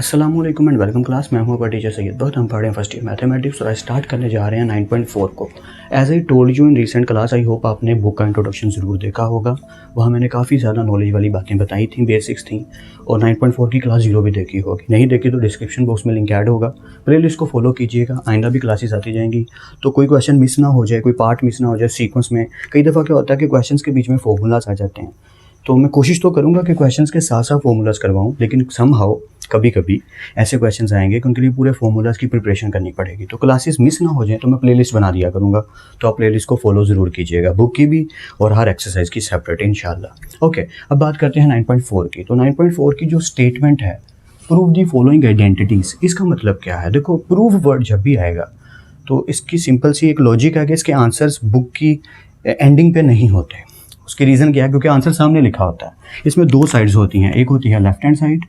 अस्सलाम वालेकुम and welcome class. मैं हूं आपका टीचर सैयद बहुत। हम पढ़ रहे हैं फर्स्ट ईयर मैथमेटिक्स और आज स्टार्ट करने जा रहे हैं 9.4 को। As I told you in recent class, I hope आपने बुक का इंट्रोडक्शन ज़रूर देखा होगा। वहाँ मैंने काफ़ी ज़्यादा नॉलेज वाली बातें बताई थी, बेसिक्स थी। और 9.4 की क्लास 0 भी देखी होगी, नहीं देखी तो डिस्क्रिप्शन बॉक्स में लिंक ऐड होगा, प्लेलिस्ट को फॉलो कीजिएगा। आइंदा भी क्लासेस आती जाएंगी तो कोई क्वेश्चन मिस ना हो जाए, कोई पार्ट मिस ना हो जाए सीक्वेंस में। कई दफ़ा क्या होता है कि क्वेश्चन के बीच में फॉर्मूलाज आ जाते हैं, तो मैं कोशिश तो करूँगा कि क्वेश्चंस के साथ साथ फॉर्मूलाज करवाऊँ, लेकिन समहाउ कभी कभी ऐसे क्वेश्चंस आएंगे कि उनके लिए पूरे फॉर्मूलाज की प्रिपरेशन करनी पड़ेगी। तो क्लासेस मिस ना हो जाए तो मैं प्लेलिस्ट बना दिया करूँगा, तो आप प्लेलिस्ट को फॉलो ज़रूर कीजिएगा, बुक की भी और हर एक्सरसाइज की सेपरेट इंशाल्लाह। ओके, अब बात करते हैं 9.4 की। तो 9.4 की जो स्टेटमेंट है, प्रूव दी फॉलोइंग आइडेंटिटीज़, इसका मतलब क्या है? देखो, प्रूव वर्ड जब भी आएगा तो इसकी सिंपल सी एक लॉजिक है कि इसके आंसर्स बुक की एंडिंग पे नहीं होते। उसकी रीज़न क्या है? क्योंकि आंसर सामने लिखा होता है। इसमें दो साइड्स होती हैं, एक होती है लेफ्ट हैंड साइड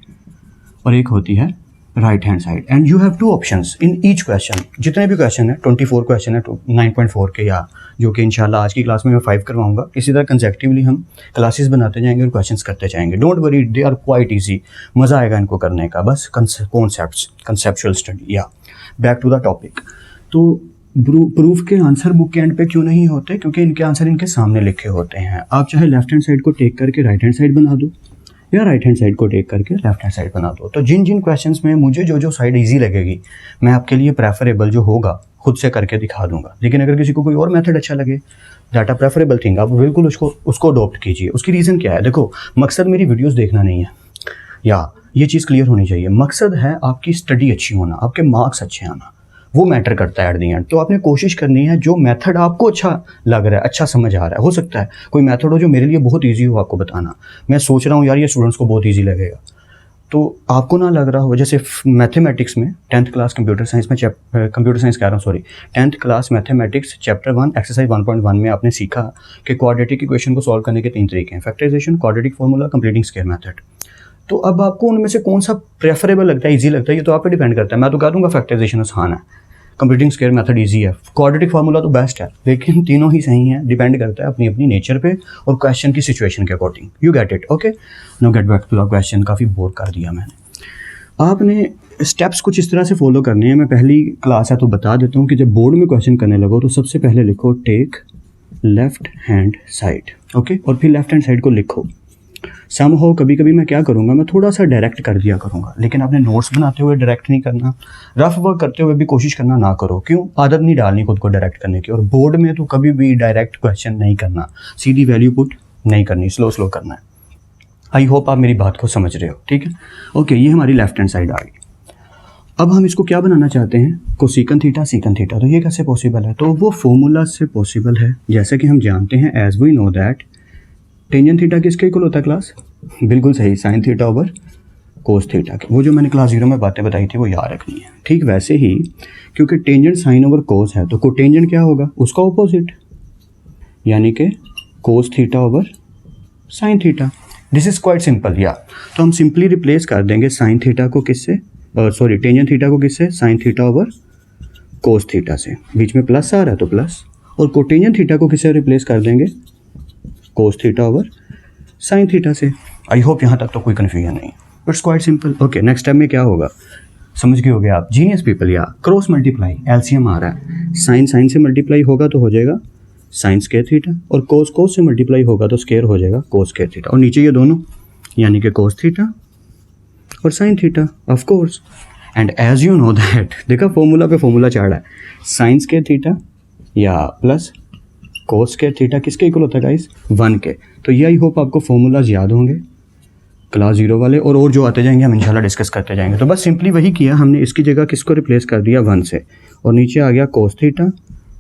और एक होती है right hand side. And you have two options in each question. जितने भी क्वेश्चन है, 24 क्वेश्चन है 9.4 के, या जो कि इंशाल्लाह आज की क्लास में मैं 5 करवाऊंगा। इसी तरह कंसेक्टिवली हम क्लासेस बनाते जाएंगे और क्वेश्चंस करते जाएंगे। Don't worry, they are quite easy, मज़ा आएगा इनको करने का। बस कॉन्सेप्ट्स, कंसेप्चुअल स्टडी। या बैक टू द टॉपिक। तो प्रूफ के आंसर बुक के एंड पे क्यों नहीं होते? क्योंकि इनके आंसर इनके सामने लिखे होते हैं। आप चाहे लेफ्ट हैंड साइड को टेक करके राइट हैंड साइड बना दो, या राइट हैंड साइड को टेक करके लेफ्ट हैंड साइड बना दो। तो जिन जिन क्वेश्चंस में मुझे जो साइड इजी लगेगी, मैं आपके लिए प्रेफरेबल जो होगा खुद से करके दिखा दूंगा। लेकिन अगर किसी को कोई और मेथड अच्छा लगे, दैट अ प्रेफरेबल थिंग, आप बिल्कुल उसको अडॉप्ट कीजिए। उसकी रीज़न क्या है? देखो, मकसद मेरी वीडियोस देखना नहीं है, या ये चीज़ क्लियर होनी चाहिए। मकसद है आपकी स्टडी अच्छी होना, आपके मार्क्स अच्छे आना, वो मैटर करता है एट दी एंड। तो आपने कोशिश करनी है जो मेथड आपको अच्छा लग रहा है, अच्छा समझ आ रहा है। हो सकता है कोई मेथड हो जो मेरे लिए बहुत इजी हो आपको बताना। मैं सोच रहा हूँ यार ये स्टूडेंट्स को बहुत इजी लगेगा, तो आपको ना लग रहा हो। जैसे मैथमेटिक्स में 10th क्लास कंप्यूटर साइंस में 10th class mathematics chapter 1 exercise 1.1 में आपने सीखा कि क्वाड्रेटिक इक्वेशन को सॉल्व करने के 3 तरीके हैं: factorisation, quadratic formula, completing square method. तो अब आपको उनमें से कौन सा प्रेफरेबल लगता है, ईजी लगता है, ये तो आप पे डिपेंड करता है। मैं तो कह दूँगा फैक्टराइजेशन आसान है, कंप्लीटिंग स्क्वायर मेथड इजी है, क्वाड्रेटिक फार्मूला तो बेस्ट है। लेकिन तीनों ही सही हैं, डिपेंड करता है अपनी अपनी नेचर पे और क्वेश्चन की सिचुएशन के according. You get it? Okay, no get back to the question. काफ़ी बोर कर दिया मैंने। आपने स्टेप्स कुछ इस तरह से फॉलो करने हैं। मैं पहली क्लास है तो बता देता हूँ कि जब बोर्ड में क्वेश्चन करने लगो तो सबसे पहले लिखो take left hand side, okay, और फिर लेफ्ट हैंड साइड को लिखो। समहाउ कभी कभी मैं क्या करूँगा, मैं थोड़ा सा डायरेक्ट कर दिया करूँगा, लेकिन आपने नोट्स बनाते हुए डायरेक्ट नहीं करना, रफ वर्क करते हुए भी कोशिश करना ना करो। क्यों? आदत नहीं डालनी खुद को डायरेक्ट करने की। और बोर्ड में तो कभी भी डायरेक्ट क्वेश्चन नहीं करना, सीधी वैल्यू पुट नहीं करनी, स्लो करना है। आई होप आप मेरी बात को समझ रहे हो, ठीक है? ओके, ये हमारी लेफ्ट हैंड साइड आ गई। अब हम इसको क्या बनाना चाहते हैं? कोसेकन थीटा सीकन थीटा। तो ये कैसे पॉसिबल है? तो वो फॉर्मूला से पॉसिबल है। जैसे कि हम जानते हैं, as we know that tangent theta किसके इक्वल होता है क्लास? बिल्कुल सही, sine theta over cos theta के। वो जो मैंने क्लास 0 में बातें बताई थी वो याद रखनी है। ठीक वैसे ही, क्योंकि टेंजेंट साइन ओवर कोस है तो कोटेंजेंट क्या होगा? उसका ऑपोजिट, यानी कि cos theta over sine theta. This is quite simple. या तो हम सिंपली रिप्लेस कर देंगे साइन थीटा को किससे, सॉरी टेंजेंट थीटा को किससे? Sine theta over cos theta से। बीच में प्लस आ रहा है तो प्लस, और कोटेंजेंट थीटा को किससे रिप्लेस कर देंगे? Cos theta over sine theta से। आई होप यहाँ तक तो कोई कन्फ्यूजन नहीं, it's quite simple. Okay, next step में क्या होगा समझ गए होगे आप, जीनियस पीपल। या क्रॉस मल्टीप्लाई, एलसीएम आ रहा है, साइन साइन से मल्टीप्लाई होगा तो हो जाएगा साइन स्क्वायर थीटा, और कोस कोस से मल्टीप्लाई होगा तो स्क्वायर हो जाएगा कोस स्क्वायर थीटा, और नीचे ये दोनों यानी कि कोस थीटा और sine theta of course. And as you know that, देखा फॉर्मूला पे फॉर्मूला चढ़ा है, साइन स्क्वायर थीटा या प्लस कोस स्क्वायर थीटा किसके इक्वल होता है गाइस? 1 के। तो ये आई होप आपको फॉर्मूलाज याद होंगे क्लास 0 वाले, और जो आते जाएंगे हम इंशाल्लाह डिस्कस करते जाएंगे। तो बस सिंपली वही किया हमने, इसकी जगह किसको रिप्लेस कर दिया? 1 से, और नीचे आ गया कोस थीटा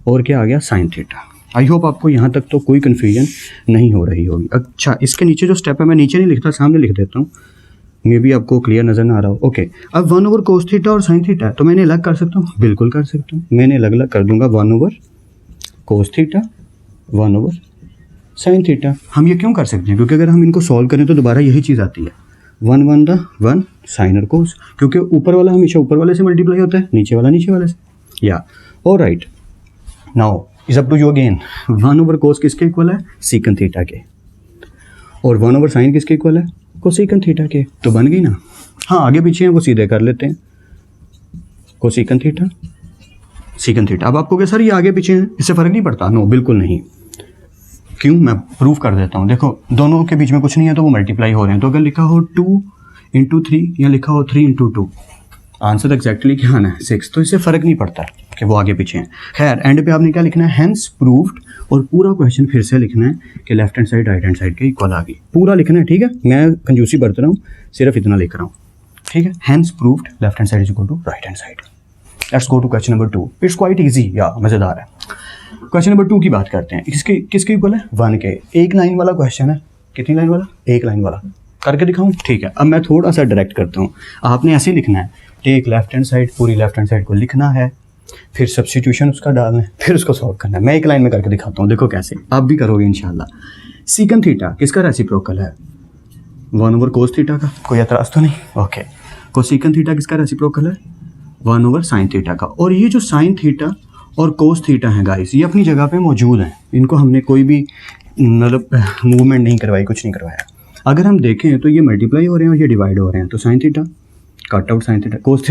और क्या आ गया? Sine theta. आई होप आपको यहाँ तक तो कोई कन्फ्यूजन नहीं हो रही होगी। अच्छा, इसके नीचे जो स्टेप है मैं नीचे नहीं लिखता, सामने लिख देता हूँ, मे बी आपको क्लियर नजर ना आ रहा हो। ओके, अब 1 ओवर कोस थीटा और साइन थीटा, तो मैंने अलग कर सकता हूँ, बिल्कुल कर सकता हूँ। मैंने अलग अलग कर दूंगा, 1 over cos theta, 1 over sine theta. हम ये क्यों कर सकते हैं? क्योंकि अगर हम इनको सॉल्व करें तो दोबारा यही चीज़ आती है, 1 1 द 1 साइन और कोस, क्योंकि ऊपर वाला हमेशा ऊपर वाले से मल्टीप्लाई होता है, नीचे वाला नीचे वाले से। या alright, now is up to you again. 1 over cos किसके इक्वल है? सीकन थीटा के, और 1 ओवर साइन किसके इक्वल है? कोसेकन थीटा के। तो बन गई ना। हाँ आगे पीछे हैं वो सीधे कर लेते हैं, कोसेकन थीटा सीकन थीटा। अब आपको क्या सर ये आगे पीछे हैं इससे फ़र्क नहीं पड़ता? नो बिल्कुल नहीं। क्यों? मैं प्रूफ कर देता हूँ। देखो दोनों के बीच में कुछ नहीं है तो वो मल्टीप्लाई हो रहे हैं, तो अगर लिखा हो 2 × 3 या लिखा हो 3 × 2, आंसर एग्जैक्टली क्या आना है 6, तो इससे फ़र्क नहीं पड़ता कि वो आगे पीछे हैं। खैर एंड पे आपने क्या लिखना है, हैंस प्रूव्ड, और पूरा क्वेश्चन फिर से लिखना है कि left hand side right hand side के इक्वल आ गई, पूरा लिखना है, ठीक है। मैं कंजूसी बरत रहा हूँ, सिर्फ इतना लिख रहा हूँ, ठीक है। Hence proved left hand side is equal to right hand side. Let's go to question number 2। It's quite easy या मज़ेदार है। क्वेश्चन नंबर 2 की बात करते हैं। किसके इक्वल है? 1 के। एक लाइन वाला क्वेश्चन है। कितनी लाइन वाला? एक लाइन वाला। करके दिखाऊं? ठीक है। अब मैं थोड़ा सा डायरेक्ट करता हूँ। आपने ऐसे लिखना है, टेक लेफ्ट हैंड साइड, पूरी लेफ्ट हैंड साइड को लिखना है, फिर सब्स्टिट्यूशन उसका डालना है, फिर उसको सॉल्व करना है। मैं एक लाइन में करके दिखाता हूँ, देखो कैसे आप भी करोगे इंशाल्लाह। सीकन थीटा किसका रेसिप्रोकल है? 1/cos थीटा का। कोई एतराज़ तो नहीं? ओके। कोसेकन थीटा किसका रेसिप्रोकल है? 1/sin थीटा का। और ये जो साइन थीटा और कोस थीटा है गाइस, ये अपनी जगह पे मौजूद हैं, इनको हमने कोई भी मतलब मूवमेंट नहीं करवाई, कुछ नहीं करवाया। अगर हम देखें तो ये मल्टीप्लाई हो रहे हैं और ये डिवाइड हो रहे हैं, तो sine theta cut out sign theta, कोस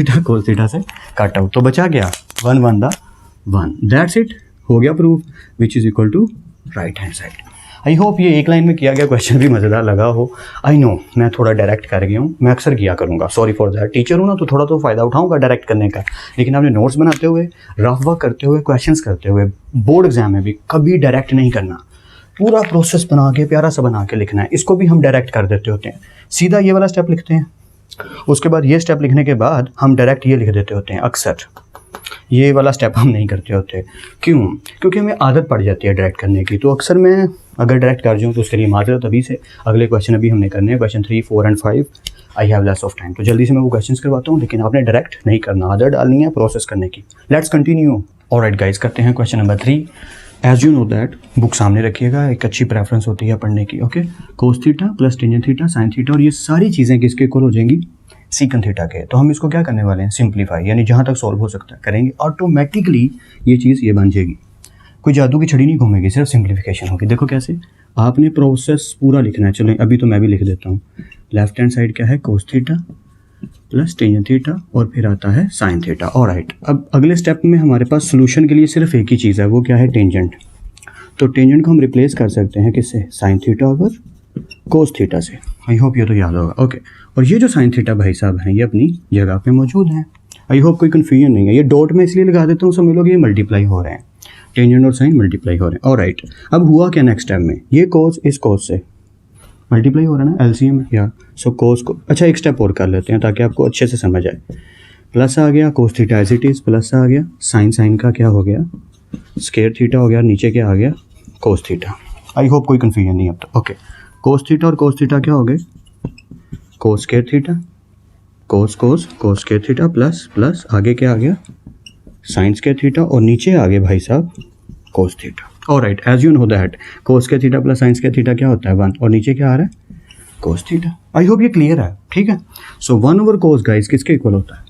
थीटा से कट आउट, तो बचा गया 1 1 1। दैट्स इट, हो गया proof, which is equal to right hand side. I hope ये एक लाइन में किया गया क्वेश्चन भी मज़ेदार लगा हो। आई नो मैं थोड़ा डायरेक्ट कर गया हूँ, मैं अक्सर किया करूँगा, सॉरी फॉर दैट। टीचर हूँ ना तो थोड़ा तो फ़ायदा उठाऊँगा डायरेक्ट करने का, लेकिन आपने नोट्स बनाते हुए, रफ वर्क करते हुए, क्वेश्चंस करते हुए, बोर्ड एग्जाम में भी कभी डायरेक्ट नहीं करना। पूरा प्रोसेस बना के प्यारा सा बना के लिखना है। इसको भी हम डायरेक्ट कर देते होते हैं, सीधा ये वाला स्टेप लिखते हैं, उसके बाद ये स्टेप लिखने के बाद हम डायरेक्ट ये लिख देते होते हैं। अक्सर ये वाला स्टेप हम नहीं करते होते। क्यों? क्योंकि हमें आदत पड़ जाती है डायरेक्ट करने की। तो अक्सर मैं अगर डायरेक्ट कर जाऊँ तो उसके लिए माजरत अभी से। अगले क्वेश्चन अभी हमने करने हैं, question 3, 4 and 5। I have less of time, तो जल्दी से मैं वो क्वेश्चंस करवाता हूँ, लेकिन आपने डायरेक्ट नहीं करना, आदत डालनी है प्रोसेस करने की। Let's continue. ऑलराइट गाइस, करते हैं question number 3। As you know that, book सामने रखिएगा, एक अच्छी प्रेफरेंस होती है पढ़ने की। Okay, cos theta plus tangent theta sine theta, और ये सारी चीज़ें किसके इक्वल हो जाएंगी? सीकन थीटा के। तो हम इसको क्या करने वाले हैं? सिंप्लीफाई, यानी जहाँ तक सॉल्व हो सकता है करेंगे, ऑटोमेटिकली ये चीज़ ये बन जाएगी। कोई जादू की छड़ी नहीं घूमेगी, सिर्फ सिंप्लीफिकेशन होगी। देखो कैसे, आपने प्रोसेस पूरा लिखना है। चलो अभी तो मैं भी लिख देता हूँ। लेफ्ट हैंड साइड क्या है? कोस थीटा प्लस टेंजेंट थीटा, और फिर आता है साइन थीटा। ऑलराइट, अब अगले स्टेप में हमारे पास सोल्यूशन के लिए सिर्फ एक ही चीज़ है, वो क्या है? टेंजेंट। तो टेंजेंट को हम रिप्लेस कर सकते हैं किससे? Sine theta over cos theta से। आई होप ये तो याद होगा। ओके, और ये जो साइन थीटा भाई साहब हैं, ये अपनी जगह पे मौजूद हैं। आई होप कोई कन्फ्यूजन नहीं है। ये डॉट में इसलिए लगा देता हूँ, समझ लो कि ये मल्टीप्लाई हो रहे हैं, टेंजेंट और साइन मल्टीप्लाई हो रहे हैं। ऑलराइट, अब हुआ क्या नेक्स्ट स्टेप में? ये कोस इस कोस से मल्टीप्लाई हो रहा है ना, एलसीएम या। सो कोस को, अच्छा एक स्टेप और कर लेते हैं ताकि आपको अच्छे से समझ आए। प्लस आ गया cos theta as it is, plus आ गया साइन का क्या हो गया? स्क्वायर थीटा हो गया, नीचे क्या आ गया? Cos theta. आई होप कोई कन्फ्यूजन नहीं अब तक। ओके, कोस थीटा और कोस थीटा क्या हो गए? कोस स्क्वायर थीटा, कोस स्क्वायर थीटा प्लस आगे क्या आ गया? साइन स्क्वायर थीटा, और नीचे आ गए भाई साहब cos theta. Alright, as you know that cos square theta plus sine square theta क्या होता है? 1, और नीचे क्या आ रहा है? Cos theta. आई होप ये क्लियर है, ठीक है। सो 1/cos गाइस किसके इक्वल होता है?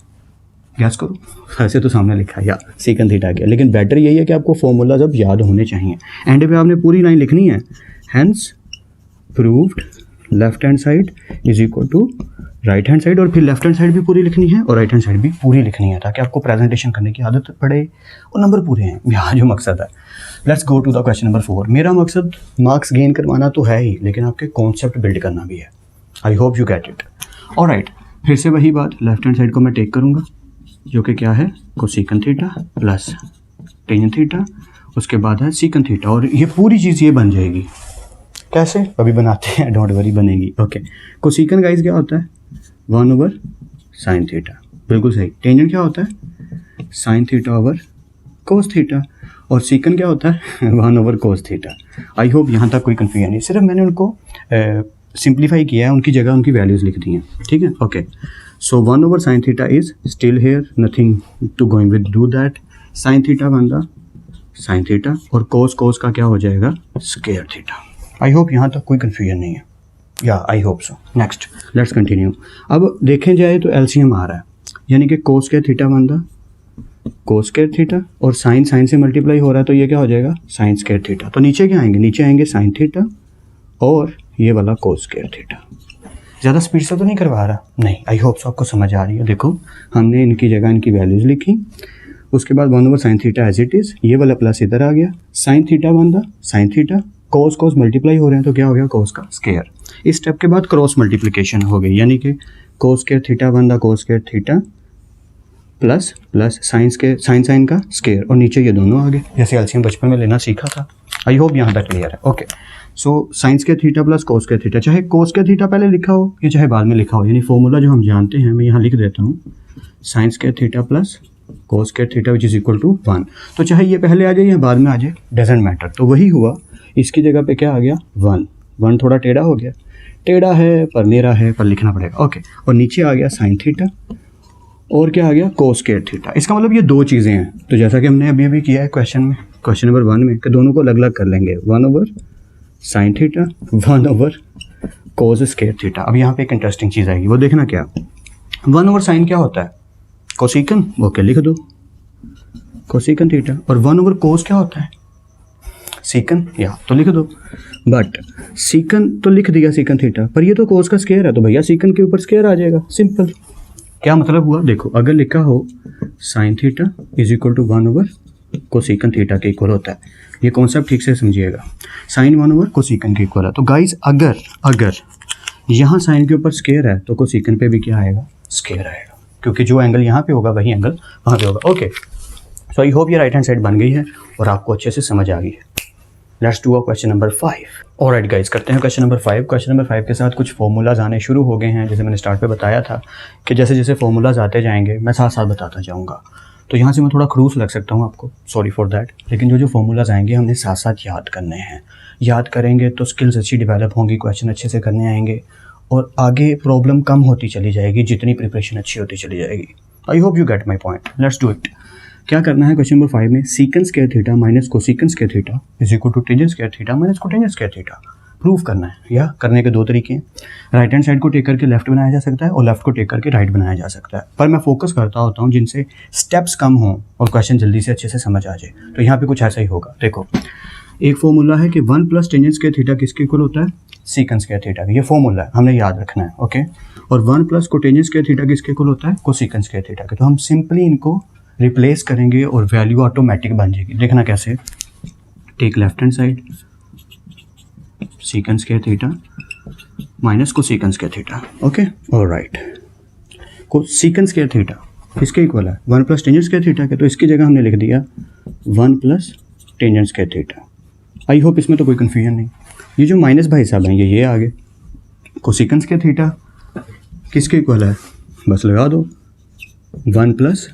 गैस करो। ऐसे तो सामने लिखा है या सीकन थीटा के, लेकिन बेटर यही है कि आपको फॉर्मूला जब याद होने चाहिए। एंड पे आपने पूरी लाइन लिखनी है, hence proved left hand side is equal to right hand side, और फिर लेफ्ट हैंड साइड भी पूरी लिखनी है और राइट हैंड साइड भी पूरी लिखनी है, ताकि आपको प्रेजेंटेशन करने की आदत पड़े और नंबर पूरे हैं। यहाँ जो मकसद है। Let's go to the question number 4। मेरा मकसद मार्क्स गेन करवाना तो है ही, लेकिन आपके कॉन्सेप्ट बिल्ड करना भी है। आई hope you get it. Alright, फिर से वही बात, लेफ्ट हैंड साइड को मैं टेक करूँगा, जो कि क्या है? कोसेकन थीटा प्लस टेंजेंट थीटा, उसके बाद है सीकन थीटा, और ये पूरी चीज़ ये बन जाएगी। कैसे? अभी बनाते हैं, डोंट वरी, बनेगी। ओके, कोसेकन गाइस क्या होता है? 1/sin थीटा, बिल्कुल सही। टेंजेंट क्या होता है? Sign theta over cos theta, और सीकन क्या होता है? 1/cos theta. आई होप यहाँ तक कोई कन्फ्यूजन नहीं, सिर्फ मैंने उनको सिंप्लीफाई किया है, उनकी जगह उनकी वैल्यूज़ लिख दी हैं, ठीक है। Okay, so 1/sin theta is still here, nothing to going with do that. Sine theta बन साइन थीटा, और कोस का क्या हो जाएगा? Square theta. आई होप यहाँ तक कोई कन्फ्यूजन नहीं है, या I hope so. Next let's continue. अब देखें जाए तो एलसीएम आ रहा है, यानी कि कोस स्क्वायर थीटा बन कोस स्क्वायर थीटा, और साइन से मल्टीप्लाई हो रहा है, तो ये क्या हो जाएगा? Sign square theta. तो नीचे क्या आएंगे? नीचे आएंगे साइन थीटा और ये वाला कोस स्क्वायर थीटा। ज़्यादा स्पीड से तो नहीं करवा रहा, नहीं। आई होप सो आपको समझ आ रही है। देखो हमने इनकी जगह इनकी वैल्यूज़ लिखी, उसके बाद 1 over sine theta as it is, ये वाला प्लस इधर आ गया, साइन थीटा बनता sine theta, cos cos multiply हो रहे हैं तो क्या हो गया कोस का स्केयर। इस स्टेप के बाद क्रॉस मल्टीप्लिकेशन हो गई, यानी कि कोस स्केयर थीटा बनता cos square theta plus plus sign का स्केयर, और नीचे ये दोनों आ गए जैसे एलसीएम बचपन में लेना सीखा था। आई होप यहाँ तक क्लियर है। ओके, सो साइंस के थीटा प्लस कोस के थीटा, चाहे कोस के थीटा पहले लिखा हो या चाहे बाद में लिखा हो, यानी फॉर्मूला जो हम जानते हैं मैं यहाँ लिख देता हूँ, साइंस के थीटा प्लस कोस के theta which is equal to 1। तो चाहे ये पहले आ जाए या बाद में आ जाए डजेंट मैटर। तो वही हुआ, इसकी जगह पे क्या आ गया 1 थोड़ा टेढ़ा हो गया, टेढ़ा है पर मेरा है पर लिखना पड़ेगा। ओके, और नीचे आ गया साइन थीटा और क्या आ गया कोस स्क्वायर थीटा। इसका मतलब ये दो चीज़ें हैं। तो जैसा कि हमने अभी किया है क्वेश्चन नंबर 1 में कि दोनों को अलग अलग कर लेंगे, 1 ओवर साइन थीटा 1 ओवर कोस स्क्वायर थीटा। अब यहाँ पे एक इंटरेस्टिंग चीज़ आएगी, वो देखना क्या, 1 ओवर साइन क्या होता है कोसिकन, ओके लिख दो कोसिकन थीटा, और 1 ओवर कोस क्या होता है सीकन, या तो लिख दो। बट सीकन तो लिख दिया सीकन थीटा, पर ये तो कोस का स्क्वायर है तो भैया सीकन के ऊपर स्क्वायर आ जाएगा, सिंपल। क्या मतलब हुआ, देखो अगर लिखा हो sine theta is equal to 1 over cosecant theta के इक्वल होता है, ये कॉन्सेप्ट ठीक से समझिएगा, साइन 1 ओवर कोसिकन के इक्वल है। तो गाइज अगर यहाँ साइन के ऊपर स्क्वायर है तो कोसिकन पे भी क्या आएगा स्क्वायर आएगा, क्योंकि जो एंगल यहाँ पे होगा वही एंगल वहाँ पे होगा। ओके, सो आई होप ये राइट हैंड साइड बन गई है और आपको अच्छे से समझ आ गई है। Let's do question number 5। Alright guys, करते हैं क्वेश्चन नंबर 5। क्वेश्चन नंबर 5 के साथ कुछ फॉर्मूलाज आने शुरू हो गए हैं। जैसे मैंने स्टार्ट पे बताया था कि जैसे जैसे फॉर्मूलाज आते जाएंगे मैं साथ साथ बताता जाऊंगा, तो यहाँ से मैं थोड़ा खड़ूस लग सकता हूँ आपको, सॉरी फॉर दैट। लेकिन जो फॉर्मूलाज आएंगे हमने साथ साथ याद करने हैं, याद करेंगे तो स्किल्स अच्छी डेवलप होंगी, क्वेश्चन अच्छे से करने आएंगे और आगे प्रॉब्लम कम होती चली जाएगी जितनी प्रिपरेशन अच्छी होती चली जाएगी। I hope you get my point. Let's do it. क्या करना है क्वेश्चन नंबर 5 में, secant square theta minus cosecant square theta is equal to tangent square theta minus cotangent square theta prove करना है। या करने के दो तरीके हैं, राइट हैंड साइड को टेक करके लेफ्ट बनाया जा सकता है और लेफ्ट को टेक करके राइट बनाया जा सकता है, पर मैं फोकस करता होता हूँ जिनसे स्टेप्स कम हों और क्वेश्चन जल्दी से अच्छे से समझ आ जाए। तो यहाँ पे कुछ ऐसा ही होगा। देखो एक फॉर्मूला है कि 1 प्लस टेंजेंट स्क्वायर थीटा किसके इक्वल होता है सीकन स्क्वायर थीटा, ये फॉर्मूला है हमने याद रखना है। ओके, और 1 प्लस कोटेंजेंट स्क्वायर थीटा किसके इक्वल होता है कोसिकन स्क्वायर थीटा के। तो हम सिंपली इनको रिप्लेस करेंगे और वैल्यू ऑटोमेटिक बन जाएगी। देखना कैसे, take left hand side secant square theta minus cosecant square theta. Okay, alright, cosecant square theta किसके इक्वल है 1 प्लस टेंजेंट स्क्वायर थीटा के, तो इसकी जगह हमने लिख दिया 1 plus tangent square theta. I hope इसमें तो कोई कन्फ्यूजन नहीं। ये जो माइनस भाई साहब हैं ये आगे, कोसिकन स्क्वायर थीटा किसके इक्वल है, बस लगा दो 1 plus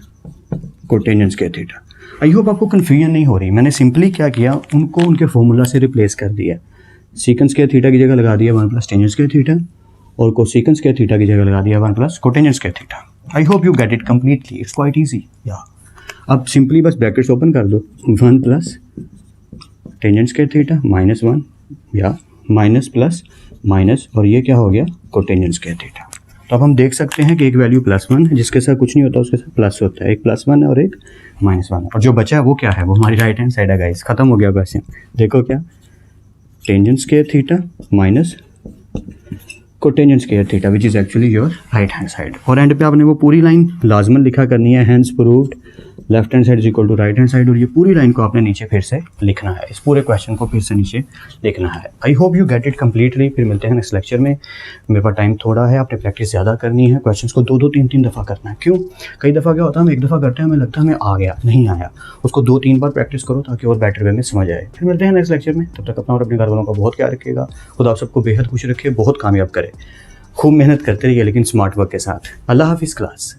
cotangent square theta. I hope आपको कन्फ्यूजन नहीं हो रही। मैंने सिंपली क्या किया, उनको उनके फॉर्मूला से रिप्लेस कर दिया। सीकन स्क्वायर थीटा की जगह लगा दिया 1 प्लस टेंजेंट स्क्वायर थीटा और कोसिकन स्क्वायर थीटा की जगह लगा दिया 1 plus cotangent square theta. I hope you get it completely, it's quite easy. या अब सिंपली बस ब्रैकेट्स ओपन कर दो, 1 plus tangent square theta minus 1 या माइनस प्लस माइनस, और ये क्या हो गया कोटेंजेंट स्क्वायर थीटा। तो अब हम देख सकते हैं कि एक वैल्यू +1 है जिसके साथ कुछ नहीं होता, उसके साथ प्लस होता है, एक +1 है और एक -1 है, और जो बचा है वो क्या है, वो हमारी राइट हैंड साइड है गाइस। खत्म हो गया क्वेश्चन। देखो क्या, tangent square theta minus cotangent square theta which is actually your right hand side. और एंड पे आपने वो पूरी लाइन लाजमन लिखा करनी है, hence proved left hand side is equal to right hand side, और ये पूरी लाइन को आपने नीचे फिर से लिखना है, इस पूरे क्वेश्चन को फिर से नीचे लिखना है। आई hope you get it completely. फिर मिलते हैं नेक्स्ट लेक्चर में। मेरे पास टाइम थोड़ा है, आपने प्रैक्टिस ज़्यादा करनी है, क्वेश्चंस को 2-2 3-3 दफ़ा करना है। क्यों, कई दफ़ा क्या होता है हम एक दफ़ा करते हैं हमें लगता है हमें आ गया, नहीं आया, उसको 2-3 बार प्रैक्टिस करो ताकि और बेटर वे में समझ आए। फिर मिलते हैं नेक्स्ट लेक्चर में, तब तक अपना और अपने घर वालों का बहुत ख्याल रखिएगा। खुदा आप सबको बेहद खुश रखे, बहुत कामयाब करे, खूब मेहनत करते रहिए लेकिन स्मार्ट वर्क के साथ। अल्लाह हाफिज़ क्लास।